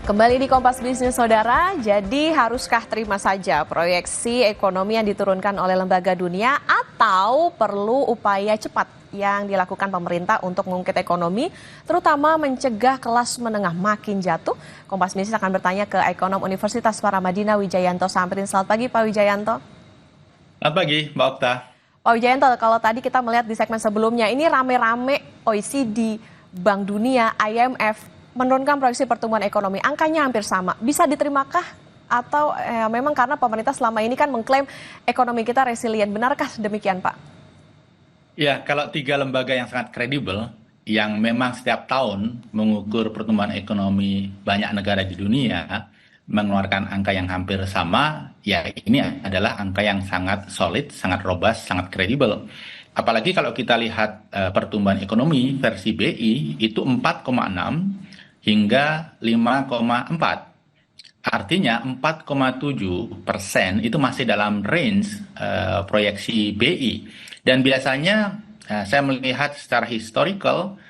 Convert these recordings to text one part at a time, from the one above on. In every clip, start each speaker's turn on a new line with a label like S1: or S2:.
S1: Kembali di Kompas Bisnis Saudara, jadi haruskah terima saja proyeksi ekonomi yang diturunkan oleh lembaga dunia atau perlu upaya cepat yang dilakukan pemerintah untuk mengungkit ekonomi, terutama mencegah kelas menengah makin jatuh? Kompas Bisnis akan bertanya ke ekonom Universitas Paramadina Wijayanto Samprin. Selamat pagi Pak Wijayanto.
S2: Selamat pagi, Mbak Okta.
S1: Pak Wijayanto, kalau tadi kita melihat di segmen sebelumnya, ini rame-rame OECD, Bank Dunia, IMF, menurunkan proyeksi pertumbuhan ekonomi, angkanya hampir sama. Bisa diterimakah? Atau memang karena pemerintah selama ini kan mengklaim ekonomi kita resilient. Benarkah demikian, Pak?
S2: Ya, kalau tiga lembaga yang sangat kredibel, yang memang setiap tahun mengukur pertumbuhan ekonomi banyak negara di dunia, mengeluarkan angka yang hampir sama, ya ini adalah angka yang sangat solid, sangat robust, sangat kredibel. Apalagi kalau kita lihat pertumbuhan ekonomi versi BI itu 4,6 hingga 5,4. Artinya 4,7% itu masih dalam range proyeksi BI. Dan biasanya saya melihat secara historical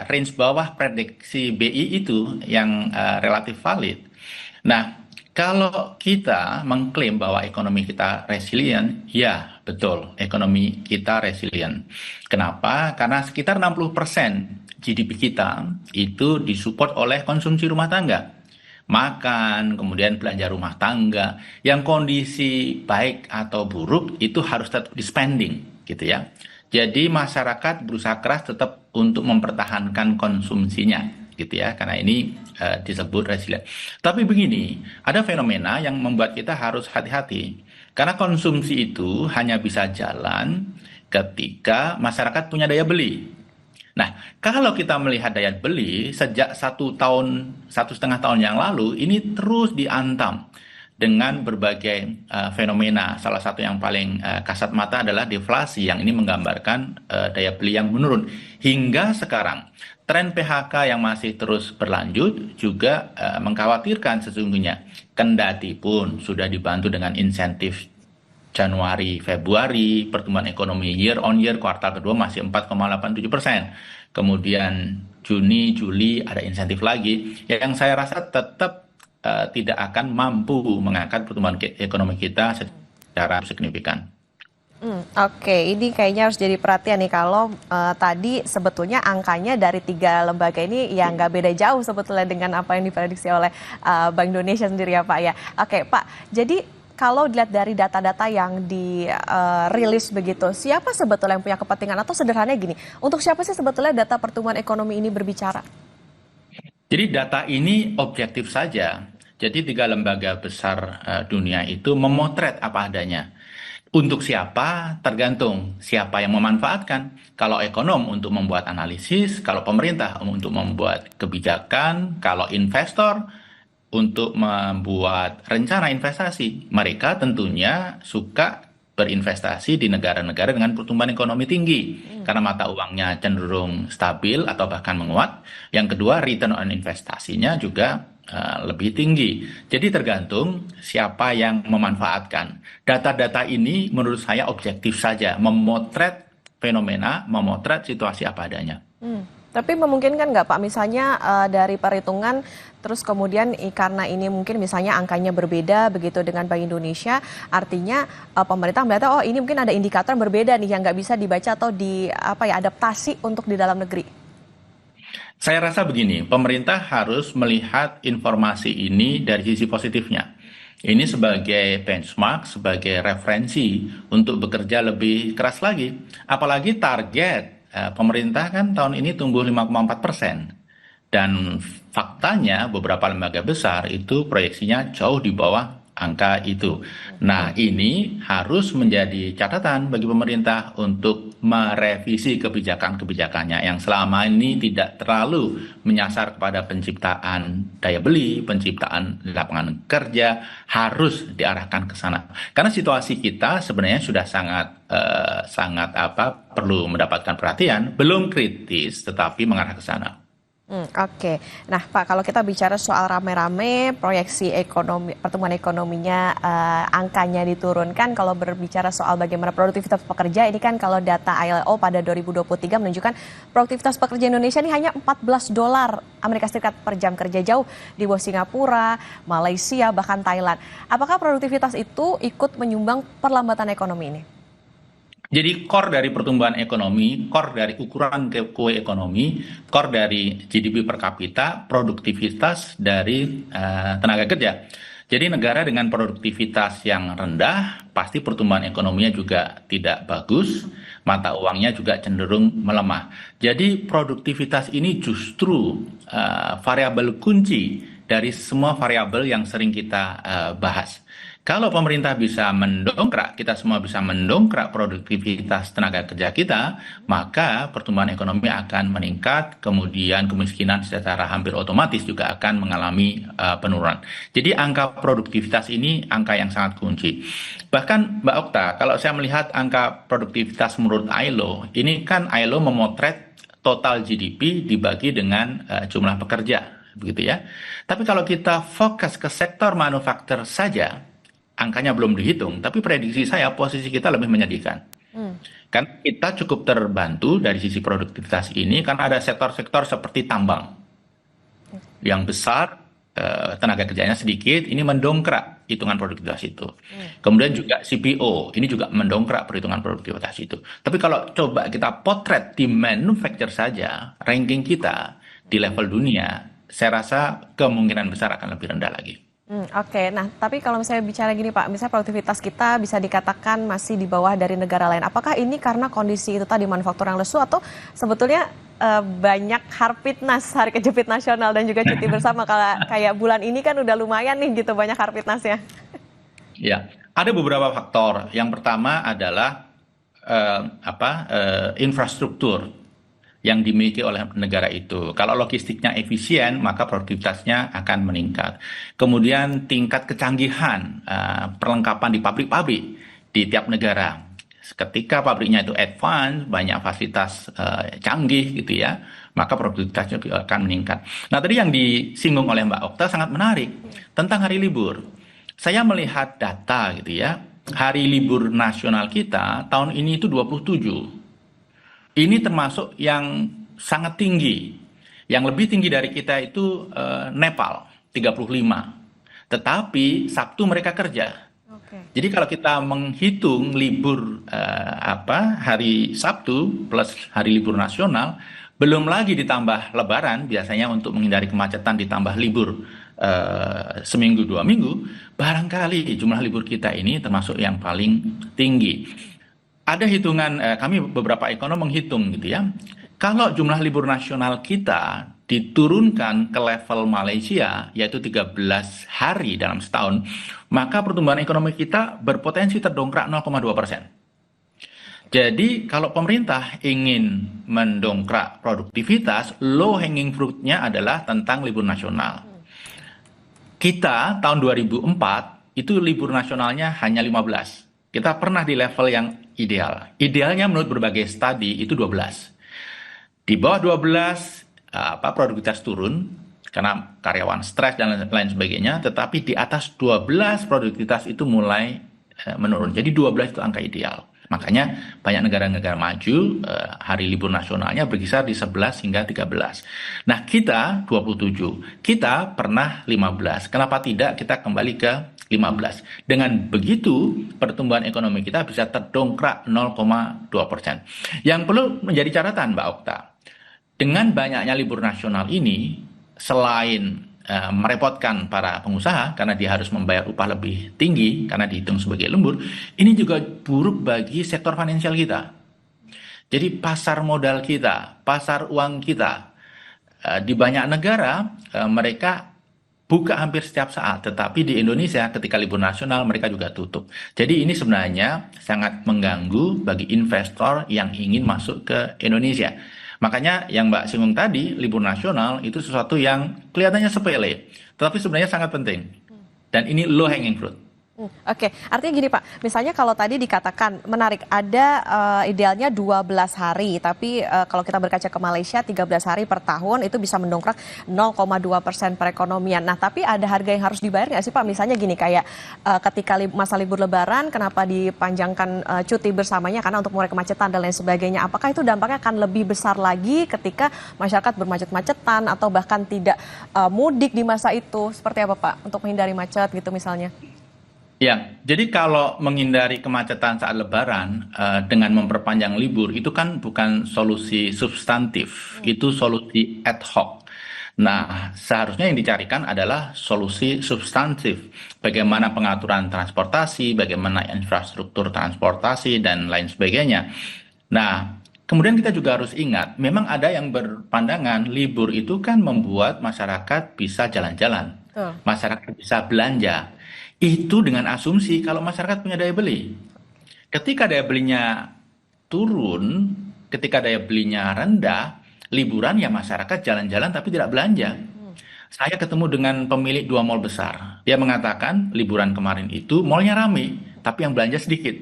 S2: range bawah prediksi BI itu yang relatif valid. Nah, kalau kita mengklaim bahwa ekonomi kita resilient, ya betul, ekonomi kita resilient. Kenapa? Karena sekitar 60% GDP kita itu disupport oleh konsumsi rumah tangga. Makan, kemudian belanja rumah tangga, yang kondisi baik atau buruk itu harus tetap di spending, gitu ya. Jadi masyarakat berusaha keras tetap untuk mempertahankan konsumsinya, gitu ya, karena ini disebut resilient. Tapi begini, ada fenomena yang membuat kita harus hati-hati, karena konsumsi itu hanya bisa jalan ketika masyarakat punya daya beli. Nah, kalau kita melihat daya beli sejak 1 tahun, 1,5 tahun yang lalu, ini terus diantam dengan berbagai fenomena. Salah satu yang paling kasat mata adalah deflasi, yang ini menggambarkan daya beli yang menurun. Hingga sekarang, tren PHK yang masih terus berlanjut juga mengkhawatirkan sesungguhnya. Kendati pun sudah dibantu dengan insentif Januari, Februari, pertumbuhan ekonomi year on year kuartal kedua masih 4,87%. Kemudian Juni, Juli ada insentif lagi. Yang saya rasa tetap tidak akan mampu mengangkat pertumbuhan ekonomi kita secara signifikan.
S1: Oke, ini kayaknya harus jadi perhatian nih kalau tadi sebetulnya angkanya dari tiga lembaga ini ya nggak beda jauh sebetulnya dengan apa yang diprediksi oleh Bank Indonesia sendiri ya Pak ya. Oke Pak, jadi kalau dilihat dari data-data yang dirilis begitu, siapa sebetulnya yang punya kepentingan atau sederhananya gini, untuk siapa sih sebetulnya data pertumbuhan ekonomi ini berbicara?
S2: Jadi data ini objektif saja. Jadi tiga lembaga besar dunia itu memotret apa adanya. Untuk siapa tergantung siapa yang memanfaatkan. Kalau ekonom untuk membuat analisis, kalau pemerintah untuk membuat kebijakan, kalau investor untuk membuat rencana investasi. Mereka tentunya suka berinvestasi di negara-negara dengan pertumbuhan ekonomi tinggi karena mata uangnya cenderung stabil atau bahkan menguat. Yang kedua, return on investasinya juga lebih tinggi. Jadi tergantung siapa yang memanfaatkan. Data-data ini menurut saya objektif saja, memotret fenomena, memotret situasi apa adanya.
S1: Tapi memungkinkan nggak Pak, misalnya dari perhitungan, terus kemudian karena ini mungkin misalnya angkanya berbeda begitu dengan Bank Indonesia, artinya pemerintah melihat oh ini mungkin ada indikator yang berbeda nih yang nggak bisa dibaca atau adaptasi untuk di dalam negeri.
S2: Saya rasa begini, pemerintah harus melihat informasi ini dari sisi positifnya. Ini sebagai benchmark, sebagai referensi untuk bekerja lebih keras lagi. Apalagi target pemerintah kan tahun ini tumbuh 5,4%. Dan faktanya beberapa lembaga besar itu proyeksinya jauh di bawah angka itu. Nah, ini harus menjadi catatan bagi pemerintah untuk merevisi kebijakan-kebijakannya yang selama ini tidak terlalu menyasar kepada penciptaan daya beli, penciptaan lapangan kerja, harus diarahkan ke sana. Karena situasi kita sebenarnya sudah sangat perlu mendapatkan perhatian, belum kritis tetapi mengarah ke sana.
S1: Oke. Nah, Pak, kalau kita bicara soal rame-rame, proyeksi ekonomi, pertumbuhan ekonominya, angkanya diturunkan. Kalau berbicara soal bagaimana produktivitas pekerja, ini kan kalau data ILO pada 2023 menunjukkan produktivitas pekerja Indonesia ini hanya $14 Amerika Serikat per jam kerja, jauh di bawah Singapura, Malaysia, bahkan Thailand. Apakah produktivitas itu ikut menyumbang perlambatan ekonomi ini?
S2: Jadi core dari pertumbuhan ekonomi, core dari ukuran kue ekonomi, core dari GDP per kapita, produktivitas dari tenaga kerja. Jadi negara dengan produktivitas yang rendah, pasti pertumbuhan ekonominya juga tidak bagus, mata uangnya juga cenderung melemah. Jadi produktivitas ini justru variabel kunci dari semua variabel yang sering kita bahas. Kalau pemerintah bisa mendongkrak, kita semua bisa mendongkrak produktivitas tenaga kerja kita, maka pertumbuhan ekonomi akan meningkat, kemudian kemiskinan secara hampir otomatis juga akan mengalami penurunan. Jadi angka produktivitas ini angka yang sangat kunci. Bahkan Mbak Okta, kalau saya melihat angka produktivitas menurut ILO, ini kan ILO memotret total GDP dibagi dengan jumlah pekerja, begitu ya. Tapi kalau kita fokus ke sektor manufaktur saja, angkanya belum dihitung, tapi prediksi saya posisi kita lebih menyedihkan. Karena kita cukup terbantu dari sisi produktivitas ini, karena ada sektor-sektor seperti tambang yang besar, tenaga kerjanya sedikit, ini mendongkrak hitungan produktivitas itu. Kemudian juga CPO, ini juga mendongkrak perhitungan produktivitas itu. Tapi kalau coba kita potret di manufacture saja, ranking kita di level dunia, saya rasa kemungkinan besar akan lebih rendah lagi.
S1: Oke, nah tapi kalau misalnya bicara gini Pak, misalnya produktivitas kita bisa dikatakan masih di bawah dari negara lain. Apakah ini karena kondisi itu tadi manufaktur yang lesu atau sebetulnya banyak harpitnas, hari kejepit nasional dan juga cuti bersama kayak bulan ini kan udah lumayan nih gitu banyak harpitnasnya.
S2: Ya, ada beberapa faktor. Yang pertama adalah infrastruktur yang dimiliki oleh negara itu. Kalau logistiknya efisien, maka produktivitasnya akan meningkat. Kemudian tingkat kecanggihan, perlengkapan di pabrik-pabrik di tiap negara. Ketika pabriknya itu advance, banyak fasilitas canggih gitu ya, maka produktivitasnya juga akan meningkat. Nah, tadi yang disinggung oleh Mbak Okta sangat menarik tentang hari libur. Saya melihat data gitu ya, hari libur nasional kita tahun ini itu 27. Ini termasuk yang sangat tinggi. Yang lebih tinggi dari kita itu Nepal, 35. Tetapi Sabtu mereka kerja. Jadi kalau kita menghitung libur hari Sabtu plus hari libur nasional, belum lagi ditambah Lebaran, biasanya untuk menghindari kemacetan ditambah libur seminggu 2 minggu, barangkali jumlah libur kita ini termasuk yang paling tinggi. Ada hitungan, kami beberapa ekonom menghitung gitu ya, kalau jumlah libur nasional kita diturunkan ke level Malaysia, yaitu 13 hari dalam setahun, maka pertumbuhan ekonomi kita berpotensi terdongkrak 0,2%. Jadi kalau pemerintah ingin mendongkrak produktivitas, low hanging fruit-nya adalah tentang libur nasional. Kita tahun 2004 itu libur nasionalnya hanya 15. Kita pernah di level yang ideal. Idealnya menurut berbagai studi itu 12. Di bawah 12 produktivitas turun karena karyawan stres dan lain sebagainya, tetapi di atas 12 produktivitas itu mulai menurun. Jadi 12 itu angka ideal. Makanya banyak negara-negara maju hari libur nasionalnya berkisar di 11 hingga 13. Nah, kita 27. Kita pernah 15. Kenapa tidak kita kembali ke 15? Dengan begitu pertumbuhan ekonomi kita bisa terdongkrak 0,2%. Yang perlu menjadi catatan Mbak Okta, dengan banyaknya libur nasional ini, selain merepotkan para pengusaha karena dia harus membayar upah lebih tinggi karena dihitung sebagai lembur, ini juga buruk bagi sektor finansial kita. Jadi pasar modal kita, pasar uang kita, di banyak negara mereka buka hampir setiap saat, tetapi di Indonesia ketika libur nasional mereka juga tutup. Jadi ini sebenarnya sangat mengganggu bagi investor yang ingin masuk ke Indonesia. Makanya yang Mbak singgung tadi, libur nasional itu sesuatu yang kelihatannya sepele, tetapi sebenarnya sangat penting. Dan ini low hanging fruit.
S1: Oke, artinya gini Pak, misalnya kalau tadi dikatakan menarik, ada idealnya 12 hari, tapi kalau kita berkaca ke Malaysia 13 hari per tahun itu bisa mendongkrak 0,2% perekonomian. Nah, tapi ada harga yang harus dibayar nggak sih Pak? Misalnya gini, kayak ketika masa libur Lebaran, kenapa dipanjangkan cuti bersamanya karena untuk mengurai kemacetan dan lain sebagainya. Apakah itu dampaknya akan lebih besar lagi ketika masyarakat bermacet-macetan atau bahkan tidak mudik di masa itu? Seperti apa Pak? Untuk menghindari macet gitu misalnya.
S2: Ya, jadi kalau menghindari kemacetan saat Lebaran dengan memperpanjang libur itu kan bukan solusi substantif, itu solusi ad hoc. Nah, seharusnya yang dicarikan adalah solusi substantif. Bagaimana pengaturan transportasi, bagaimana infrastruktur transportasi, dan lain sebagainya. Nah, kemudian kita juga harus ingat, memang ada yang berpandangan libur itu kan membuat masyarakat bisa jalan-jalan,
S1: Betul.
S2: masyarakat bisa belanja. Itu dengan asumsi kalau masyarakat punya daya beli. Ketika daya belinya turun, ketika daya belinya rendah, liburan ya masyarakat jalan-jalan tapi tidak belanja. Saya ketemu dengan pemilik dua mall besar. Dia mengatakan liburan kemarin itu mallnya rame, tapi yang belanja sedikit.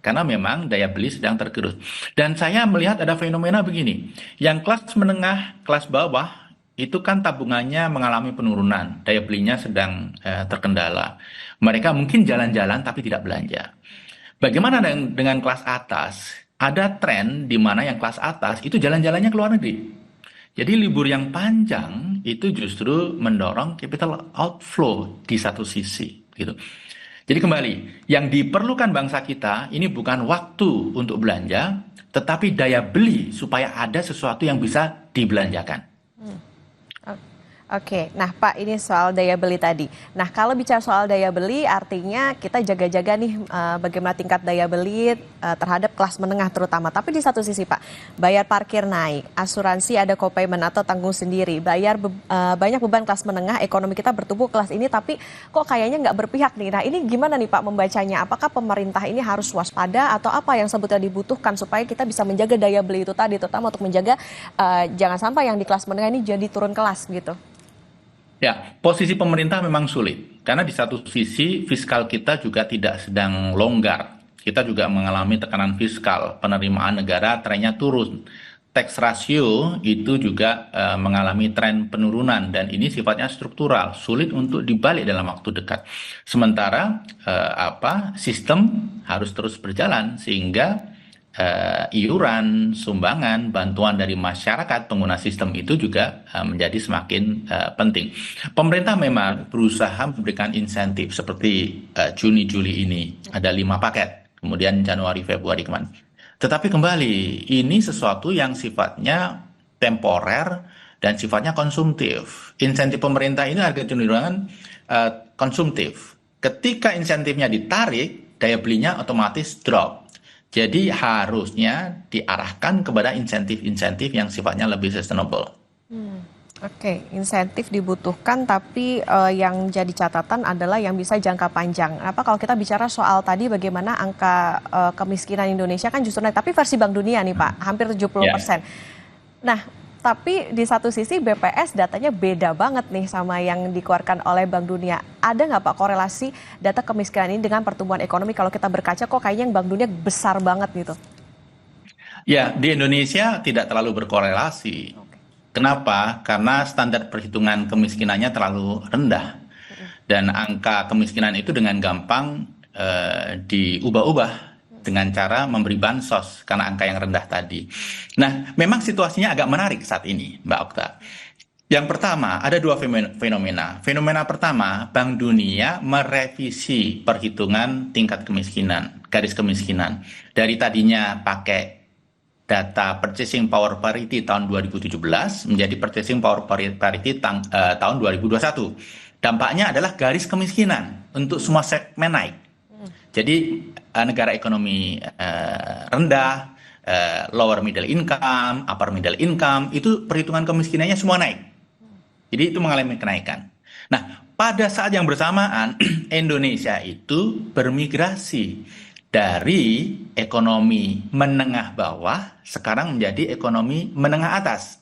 S2: Karena memang daya beli sedang tergerus. Dan saya melihat ada fenomena begini. Yang kelas menengah, kelas bawah, itu kan tabungannya mengalami penurunan. Daya belinya sedang terkendala. Mereka mungkin jalan-jalan tapi tidak belanja. Bagaimana dengan kelas atas? Ada tren di mana yang kelas atas itu jalan-jalannya ke luar negeri. Jadi libur yang panjang itu justru mendorong capital outflow di satu sisi, gitu. Jadi kembali, yang diperlukan bangsa kita ini bukan waktu untuk belanja, tetapi daya beli supaya ada sesuatu yang bisa dibelanjakan.
S1: Oke, nah Pak ini soal daya beli tadi. Nah kalau bicara soal daya beli artinya kita jaga-jaga nih bagaimana tingkat daya beli terhadap kelas menengah terutama. Tapi di satu sisi Pak, bayar parkir naik, asuransi ada co-payment atau tanggung sendiri, banyak beban kelas menengah, ekonomi kita bertumbuh kelas ini tapi kok kayaknya nggak berpihak nih. Nah ini gimana nih Pak membacanya? Apakah pemerintah ini harus waspada atau apa yang sebetulnya dibutuhkan supaya kita bisa menjaga daya beli itu tadi, terutama untuk menjaga jangan sampai yang di kelas menengah ini jadi turun kelas gitu.
S2: Ya, posisi pemerintah memang sulit. Karena di satu sisi fiskal kita juga tidak sedang longgar. Kita juga mengalami tekanan fiskal. Penerimaan negara trennya turun. Tax ratio itu juga mengalami tren penurunan. Dan ini sifatnya struktural. Sulit untuk dibalik dalam waktu dekat. Sementara sistem harus terus berjalan. Sehingga iuran, sumbangan, bantuan dari masyarakat pengguna sistem itu juga menjadi semakin penting. Pemerintah memang berusaha memberikan insentif seperti Juni-Juli ini ada 5 paket, kemudian Januari, Februari kemarin. Tetapi kembali, ini sesuatu yang sifatnya temporer dan sifatnya konsumtif. Insentif pemerintah ini harga cenderungan konsumtif. Ketika insentifnya ditarik, daya belinya otomatis drop. Jadi harusnya diarahkan kepada insentif-insentif yang sifatnya lebih sustainable.
S1: Oke, insentif dibutuhkan, tapi yang jadi catatan adalah yang bisa jangka panjang. Apa kalau kita bicara soal tadi bagaimana angka kemiskinan Indonesia kan justru naik, tapi versi Bank Dunia nih Pak, hampir 70%. Nah, tapi di satu sisi BPS datanya beda banget nih sama yang dikeluarkan oleh Bank Dunia. Ada nggak Pak korelasi data kemiskinan ini dengan pertumbuhan ekonomi kalau kita berkaca kok kayaknya yang Bank Dunia besar banget gitu?
S2: Ya, di Indonesia tidak terlalu berkorelasi. Kenapa? Karena standar perhitungan kemiskinannya terlalu rendah. Dan angka kemiskinan itu dengan gampang diubah-ubah dengan cara memberi bansos karena angka yang rendah tadi. Nah, memang situasinya agak menarik saat ini, Mbak Okta. Yang pertama, ada dua fenomena. Fenomena pertama, Bank Dunia merevisi perhitungan tingkat kemiskinan, garis kemiskinan. Dari tadinya pakai data purchasing power parity tahun 2017 menjadi purchasing power parity tahun 2021. Dampaknya adalah garis kemiskinan untuk semua segmen naik. Jadi negara ekonomi rendah, lower middle income, upper middle income, itu perhitungan kemiskinannya semua naik. Jadi itu mengalami kenaikan. Nah, pada saat yang bersamaan, Indonesia itu bermigrasi dari ekonomi menengah bawah, sekarang menjadi ekonomi menengah atas.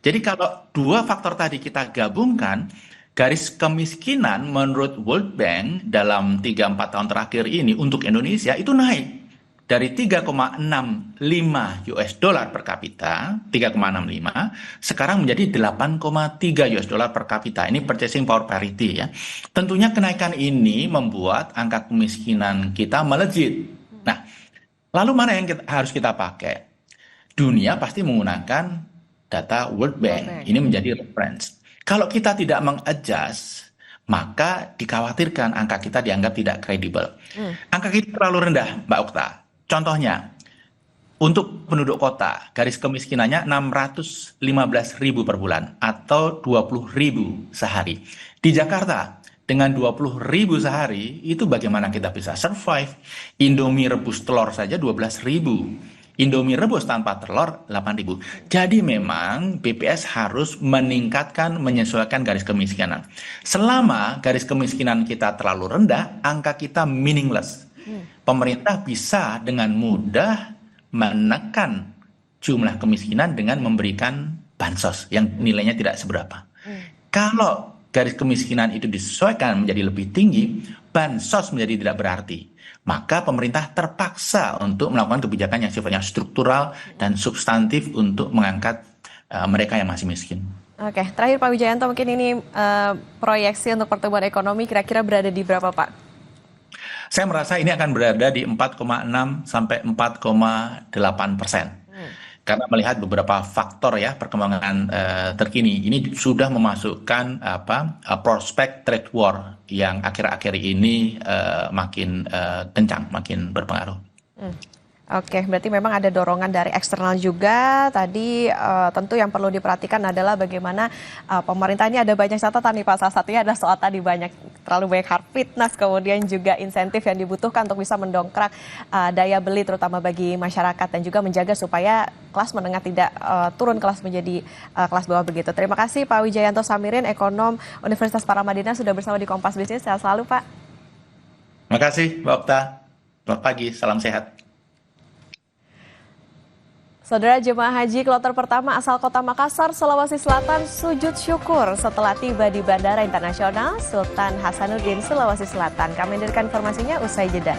S2: Jadi kalau dua faktor tadi kita gabungkan, garis kemiskinan menurut World Bank dalam 3-4 tahun terakhir ini untuk Indonesia itu naik dari 3,65 US dollar per kapita, 3,65, sekarang menjadi 8,3 US dollar per kapita. Ini purchasing power parity ya. Tentunya kenaikan ini membuat angka kemiskinan kita melejit. Nah, lalu mana yang harus kita pakai? Dunia pasti menggunakan data World Bank. Ini menjadi reference. Kalau kita tidak mengadjust, maka dikhawatirkan angka kita dianggap tidak kredibel. Angka kita terlalu rendah, Mbak Okta. Contohnya, untuk penduduk kota, garis kemiskinannya 615.000 per bulan atau 20.000 sehari. Di Jakarta, dengan 20.000 sehari, itu bagaimana kita bisa survive? Indomie rebus telur saja 12.000. Indomie rebus tanpa telur 8.000. Jadi memang BPS harus meningkatkan, menyesuaikan garis kemiskinan. Selama garis kemiskinan kita terlalu rendah, angka kita meaningless. Pemerintah bisa dengan mudah menekan jumlah kemiskinan dengan memberikan bansos yang nilainya tidak seberapa. Kalau garis kemiskinan itu disesuaikan menjadi lebih tinggi, bansos menjadi tidak berarti. Maka pemerintah terpaksa untuk melakukan kebijakan yang sifatnya struktural dan substantif untuk mengangkat mereka yang masih miskin.
S1: Oke, terakhir Pak Wijayanto, mungkin ini proyeksi untuk pertumbuhan ekonomi kira-kira berada di berapa, Pak?
S2: Saya merasa ini akan berada di 4,6 sampai 4,8%. Karena melihat beberapa faktor ya perkembangan terkini, ini sudah memasukkan prospek trade war yang akhir-akhir ini makin kencang, makin berpengaruh.
S1: Oke, berarti memang ada dorongan dari eksternal juga. Tadi tentu yang perlu diperhatikan adalah bagaimana pemerintah ini ada banyak catatan nih Pak. Salah satunya adalah soal tadi terlalu banyak hard fitness, kemudian juga insentif yang dibutuhkan untuk bisa mendongkrak daya beli terutama bagi masyarakat dan juga menjaga supaya kelas menengah tidak turun kelas menjadi kelas bawah begitu. Terima kasih Pak Wijayanto Samirin, ekonom Universitas Paramadina sudah bersama di Kompas Bisnis. Sehat selalu Pak.
S2: Terima kasih Mbak Okta. Selamat pagi, salam sehat.
S1: Saudara jemaah haji kloter pertama asal kota Makassar, Sulawesi Selatan sujud syukur setelah tiba di Bandara Internasional Sultan Hasanuddin, Sulawesi Selatan. Kami hadirkan informasinya usai jeda.